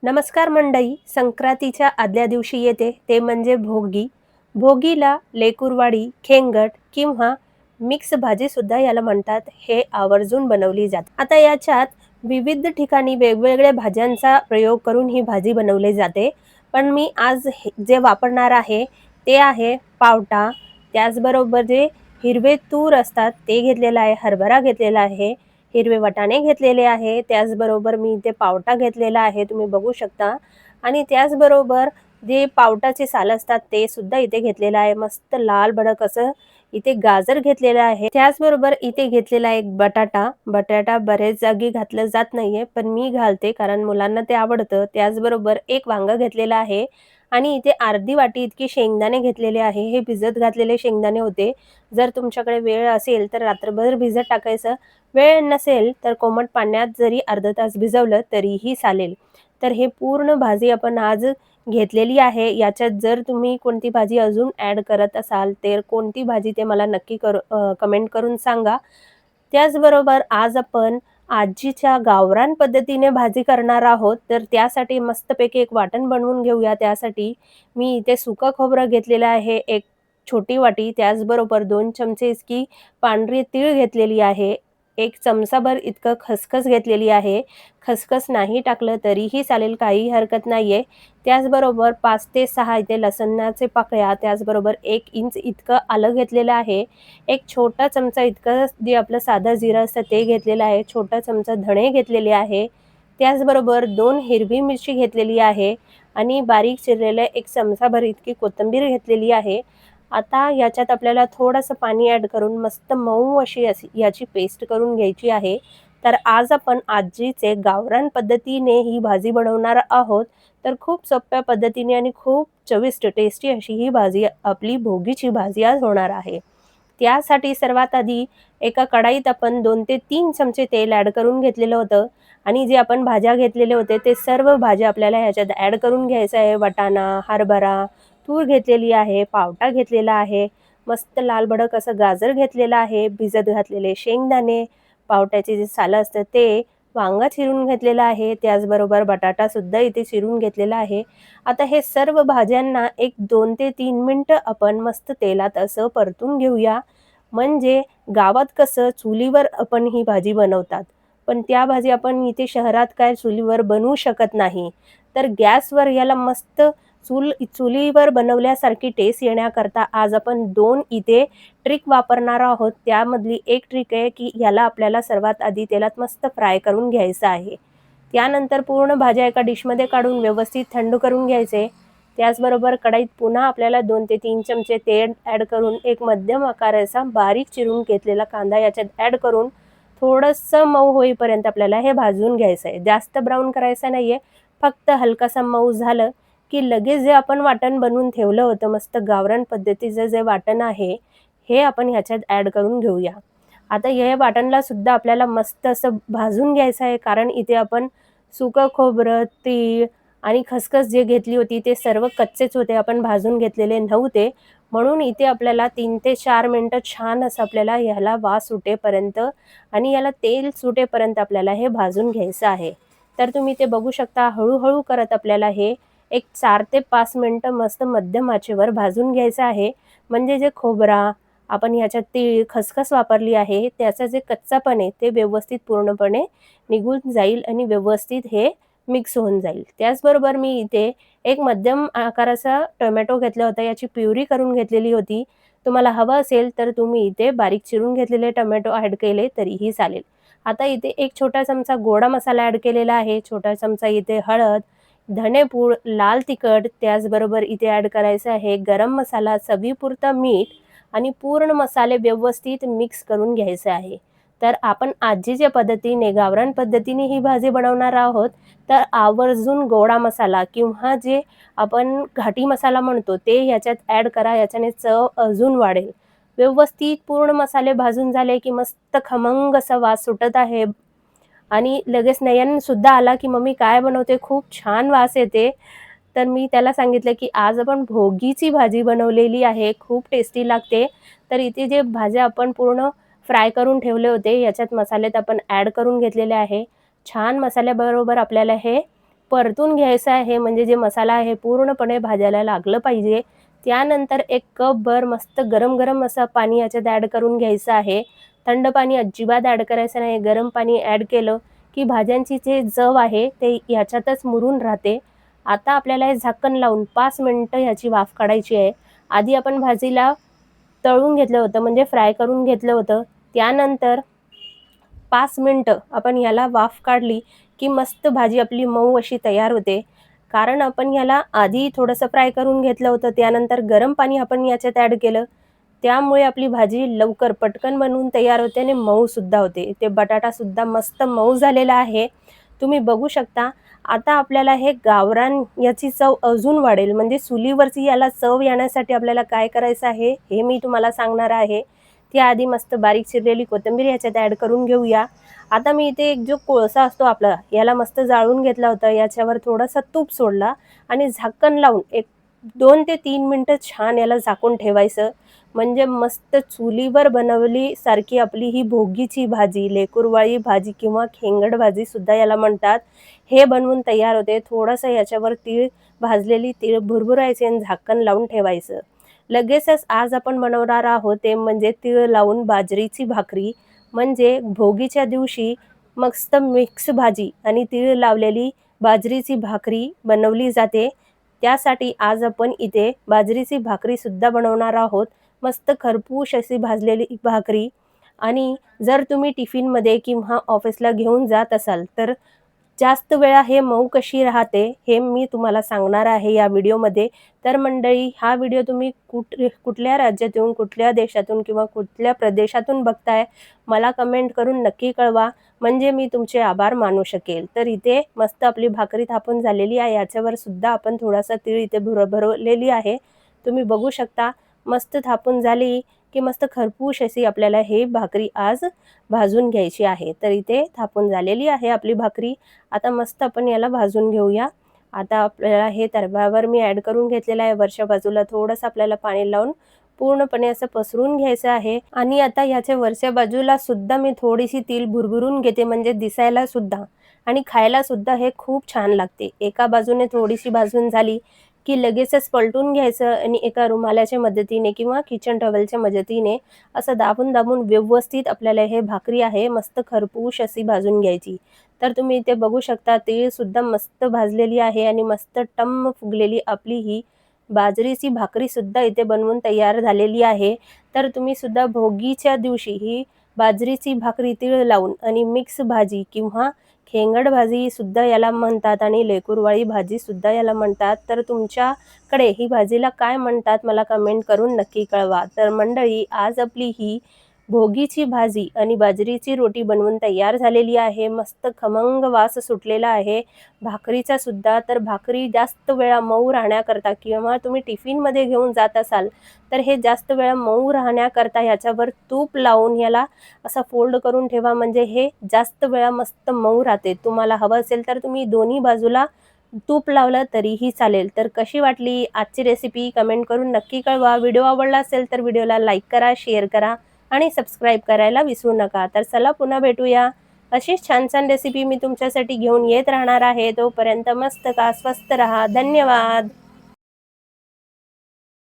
नमस्कार मंडळी. संक्रांतीच्या आदल्या दिवशी येते ते म्हणजे भोगी. भोगीला लेकुरवाडी, खेंगट किंवा मिक्स भाजी सुद्धा याला म्हणतात. हे आवर्जून बनवली जाते. आता याच्यात विविध ठिकाणी वेगवेगळ्या भाज्यांचा प्रयोग करून ही भाजी बनवली जाते. पण मी आज जे वापरणार आहे ते आहे पावटा. त्याचबरोबर जे हिरवे तूर असतात ते घेतलेलं आहे, हरभरा घेतलेला आहे, हिरवे वाटाणे घेतलेले आहे, त्याचबरोबर मी इथे पावटा घेतलेला आहे, तुम्ही बघू शकता. आणि त्याचबरोबर जे पावटाचे साल असतात ते सुद्धा इथे घेतलेलं आहे. मस्त लाल भडक असं इथे गाजर घेतलेलं आहे. त्याचबरोबर इथे घेतलेला एक बटाटा. बटाटा बरेच जागी घातलं जात नाहीये, पण मी घालते कारण मुलांना ते आवडतं. त्याचबरोबर एक वांग घेतलेलं आहे आणि इथे अर्धी वाटी इतकी शेंगदाणे घेतलेले आहे. हे भिजत घातलेले शेंगदाणे होते. जर तुमच्याकडे वेळ असेल तर रात्रभर भिजत टाकायचं. वेळ नसेल तर कोमट पाण्यात जरी अर्धा तास भिजवलं तरीही चालेल. तर हे पूर्ण भाजी आपण आज घेतलेली आहे. याच्यात जर तुम्ही कोणती भाजी अजून ॲड करत असाल तर कोणती भाजी ते मला नक्की कमेंट करून सांगा. त्याचबरोबर आज आपण आजीच्या गावरान पद्धतीने भाजी करणार आहोत. तर त्यासाठी मस्तपैकी एक वाटण बनवून घेऊया. त्यासाठी मी इथे सुकं खोबरं घेतलेलं आहे, एक छोटी वाटी. त्याचबरोबर 2 चमचे इतकी पांढरी तीळ घेतलेली आहे. 1 चमचाभर इतकं खसखस घेतलेली आहे. खसखस नाही टाकलं तरीही चालेल, काही हरकत नाहीये. त्याचबरोबर 5 ते 6 इथे लसणाचे पाकळ्या, त्याचबरोबर 1 इंच इतकं आलं घेतलेलं आहे. एक छोटा चमचा इतकं जे आपलं साधं जिरं असतं ते घेतलेलं आहे. छोटा चमचा धणे घेतलेले आहे. त्याचबरोबर 2 हिरवी मिरची घेतलेली आहे आणि बारीक चिरलेलं 1 चमचाभर इतकी कोथिंबीर घेतलेली आहे. आता याच्यात आपल्याला थोडंसं पाणी ॲड करून मस्त मऊ अशी याची पेस्ट करून घ्यायची आहे. तर आज आपण आजीचे गावरान पद्धतीने ही भाजी बनवणार आहोत. तर खूप सोप्या पद्धतीने आणि खूप चविष्ट टेस्टी अशी ही भाजी आपली भोगीची भाजी आज होणार आहे. त्यासाठी सर्वात आधी एका कढाईत आपण 2 ते 3 चमचे तेल ॲड करून घेतलेलं होतं आणि जे आपण भाज्या घेतलेले होते ते सर्व भाज्या आपल्याला ह्याच्यात ॲड करून घ्यायचं आहे. वाटाणा, हरभरा, तूर घेतलेली आहे, पावटा घेतलेला आहे, मस्त लाल भडक असं गाजर घेतलेलं आहे, भिजत घातलेले शेंगदाणे, पावट्याचे जे सालं असतं ते, वांगा चिरून घेतलेलं आहे, त्याचबरोबर बटाटासुद्धा इथे चिरून घेतलेला आहे. आता हे सर्व भाज्यांना एक 2 ते 3 मिनिटं आपण मस्त तेलात असं परतून घेऊया. म्हणजे गावात कसं चुलीवर आपण ही भाजी बनवतात, पण त्या भाजी आपण इथे शहरात काय चुलीवर बनवू शकत नाही. तर गॅसवर याला मस्त चुलीवर बनवल्यासारखी टेस्ट येण्याकरता आज आपण 2 इथे ट्रिक वापरणार आहोत. त्यामधली एक ट्रिक आहे की याला आपल्याला सर्वात आधी तेलात मस्त फ्राय करून घ्यायचं आहे. त्यानंतर पूर्ण भाज्या एका डिशमध्ये काढून व्यवस्थित थंड करून घ्यायचे. त्याचबरोबर कढईत पुन्हा आपल्याला 2 ते 3 चमचे तेल ॲड करून एक मध्यम आकाराचा बारीक चिरून घेतलेला कांदा याच्यात ॲड करून थोडंसं मऊ होईपर्यंत आपल्याला हे भाजून घ्यायचं आहे. जास्त ब्राऊन करायचं नाहीये. फक्त हलकासा मऊ झालं की लगेच जे आपण वाटण बनवून ठेवलं होतं मस्त गावरान पद्धतीचं जे वाटण आहे, हे आपण ह्याच्यात ॲड करून घेऊया. आता हे वाटणला सुद्धा आपल्याला मस्त असं भाजून घ्यायचं आहे, कारण इथे आपण सुकं खोबरं, तीळ आणि खसखस जे घेतली होती ते सर्व कच्चेच होते, आपण भाजून घेतलेले नव्हते. म्हणून इथे आपल्याला 3 ते 4 मिनिटं छान असं आपल्याला ह्याला वास सुटेपर्यंत आणि याला तेल सुटेपर्यंत आपल्याला हे भाजून घ्यायचं आहे. तर तुम्ही ते बघू शकता, हळू करत आपल्याला हे एक 4 ते 5 मिनिटं मस्त मध्यम आचेवर भाजून घ्यायचं आहे. म्हणजे जे खोबरा, आपण ह्याच्यात तीळ, खसखस वापरली आहे, त्याचा जे कच्चापण आहे ते व्यवस्थित पूर्णपणे निघून जाईल आणि व्यवस्थित हे मिक्स होऊन जाईल. त्याचबरोबर मी इथे एक मध्यम आकाराचा टोमॅटो घेतला होता, याची प्युरी करून घेतलेली होती. तुम्हाला हवं असेल तर तुम्ही इथे बारीक चिरून घेतलेले टोमॅटो ॲड केले तरीही चालेल. आता इथे एक छोटा चमचा गोडा मसाला ॲड केलेला आहे, छोटा चमचा इथे हळद, धनेपूड, लाल तिखट, त्याचबरोबर इथे ॲड करायचं आहे गरम मसाला, चवीपुरतं मीठ आणि पूर्ण मसाले व्यवस्थित मिक्स करून घ्यायचे आहे. तर आपण आजीच्या पद्धतीने, गावरान पद्धतीने ही भाजी बनवणार आहोत. तर आवर्जून गोडा मसाला किंवा जे आपण घाटी मसाला म्हणतो ते ह्याच्यात ॲड करा, याच्याने चव अजून वाढेल. व्यवस्थित पूर्ण मसाले भाजून झाले की मस्त खमंग असा वास सुटत आहे आणि लगेच नयन सुद्धा आला की मम्मी काय बनवते, खूप छान वास येते. तर मी त्याला सांगितलं की आज आपण भोगीची भाजी बनवलेली आहे, खूप टेस्टी लागते. तर इथे जे भाज्या आपण पूर्ण फ्राय करून ठेवले होते याच्यात मसाल्यात आपण ॲड करून घेतलेले आहे. छान मसाल्याबरोबर आपल्याला हे परतून घ्यायचं आहे, म्हणजे जे मसाला आहे पूर्णपणे भाजायला लागलं पाहिजे. त्यानंतर 1 कपभर मस्त गरम-गरम असं पाणी याच्यात ॲड करून घ्यायचं आहे. थंड पाणी अजिबात ॲड करायचं नाही. गरम पाणी ॲड केलं की भाज्यांची जे चव आहे ते याच्यातच मुरून राहते. आता आपल्याला हे झाकण लावून 5 मिनिटं ह्याची वाफ काढायची आहे. आधी आपण भाजीला तळून घेतलं होतं, म्हणजे फ्राय करून घेतलं होतं. त्यानंतर 5 मिनिटं आपण याला वाफ काढली की मस्त भाजी आपली मऊ अशी तयार होते. कारण आपण याला आधी थोडंसं फ्राय करून घेतलं होतं, त्यानंतर गरम पाणी आपण याच्यात ॲड केलं. त्यामुळे आपली भाजी लवकर पटकन बनवून तयार होते आणि मऊसुद्धा होते. ते बटाटासुद्धा मस्त मऊ झालेला आहे. तुम्ही बघू शकता. आता आपल्याला हे गावरान याची चव अजून वाढेल, म्हणजे चुलीवरची याला चव येण्यासाठी आपल्याला काय करायचं आहे हे मी तुम्हाला सांगणार आहे. त्याआधी मस्त बारीक चिरलेली कोथिंबीर याच्यात ॲड करून घेऊया. आता मी इथे एक जो कोळसा असतो आपला, याला मस्त जाळून घेतला होता. याच्यावर थोडासा तूप सोडला आणि झाकण लावून एक 2 ते 3 मिनिटं छान याला झाकून ठेवायचं. म्हणजे मस्त चुलीवर बनवली सारखी आपली ही भोगीची भाजी, लेकुरवाळी भाजी किंवा खेंगड भाजीसुद्धा याला म्हणतात, हे बनवून तयार होते. थोडंसं याच्यावर भाजलेली तीळ भुरभुरायचे आणि झाकण लावून ठेवायचं. लगेचच आज आपण बनवणार आहोत ते म्हणजे तीळ लावून बाजरीची भाकरी. म्हणजे भोगीच्या दिवशी मस्त मिक्स भाजी आणि तीळ लावलेली बाजरीची भाकरी बनवली जाते. त्यासाठी आज आपण इथे बाजरीची भाकरीसुद्धा बनवणार आहोत. मस्त खरपूस अशी भाजलेली भाकरी. आणि जर तुम्ही टिफिनमध्ये किंवा ऑफिसला घेऊन जात असाल तर जास्त वेळा हे मऊ कशी राहते हे मी तुम्हाला सांगणार आहे या व्हिडिओमध्ये. तर मंडळी, हा व्हिडिओ तुम्ही कुठल्या राज्यातून, कुठल्या देशातून किंवा कुठल्या प्रदेशातून बघताय मला कमेंट करून नक्की कळवा, म्हणजे मी तुमचे आभार मानू शकेल. तर इथे मस्त आपली भाकरी थापून झालेली आहे. याच्यावर सुद्धा आपण थोडासा तीळ इथे भरवलेली आहे. तुम्ही बघू शकता. मस्त थापून झाली की मस्त खरपूस अशी आपल्याला हे भाकरी आज भाजून घ्यायची आहे. तर इथे थापून झालेली आहे आपली भाकरी. आता मस्त आपण याला भाजून घेऊया. आता आपल्याला हे तव्यावर मी ॲड करून घेतलेलं आहे. वरच्या बाजूला थोडंसं आपल्याला पाणी लावून पूर्णपणे असं पसरून घ्यायचं आहे. आणि आता याच्या वरच्या बाजूला सुद्धा मी थोडीशी तीळ भुरभुरून घेते, म्हणजे दिसायला सुद्धा आणि खायला सुद्धा हे खूप छान लागते. एका बाजूने थोडीशी भाजून झाली की लगेचच पलटून घ्यायचं आणि एका रुमालाच्या मदतीने किंवा किचन टॉवेलच्या मदतीने असं दाबून व्यवस्थित आपल्याला हे भाकरी आहे मस्त खरपूस अशी भाजून घ्यायची. तर तुम्ही इथे बघू शकता तीळ सुद्धा मस्त भाजलेली आहे आणि मस्त टम्म फुगलेली आपली ही बाजरीची भाकरी सुद्धा इथे बनवून तयार झालेली आहे. तर तुम्ही सुद्धा भोगीच्या दिवशी ही बाजरीची भाकरी तीळ लावून आणि मिक्स भाजी किंवा खेंगड भाजी सुद्धा याला म्हणतात आणि लेकुरवाळी भाजी सुद्धा याला म्हणतात. तर तुमच्याकडे ही भाजीला काय म्हणतात मला कमेंट करून नक्की कळवा. तर मंडळी, आज आपली ही भोगीची भाजी आणि बाजरीची रोटी बनवून तयार झालेली आहे. मस्त खमंग वास सुटलेला आहे भाकरीचा सुद्धा. तर भाकरी जास्त वेळा मऊ राहण्याकरता किंवा तुम्ही टिफिनमध्ये घेऊन जात असाल तर हे जास्त वेळा मऊ राहण्याकरता याच्यावर तूप लावून याला असा फोल्ड करून ठेवा, म्हणजे हे जास्त वेळा मस्त मऊ राहते. तुम्हाला हवं असेल तर तुम्ही दोन्ही बाजूला तूप लावलं तरीही चालेल. तर कशी वाटली आजची रेसिपी कमेंट करून नक्की कळवा. व्हिडिओ आवडला असेल तर व्हिडिओला लाईक करा, शेअर करा आणि सबस्क्राईब करायला विसरू नका. तर चला पुन्हा भेटूया. अशीच छान छान रेसिपी मी तुमच्यासाठी घेऊन येत राहणार आहे. तोपर्यंत मस्त का स्वस्त रहा. धन्यवाद.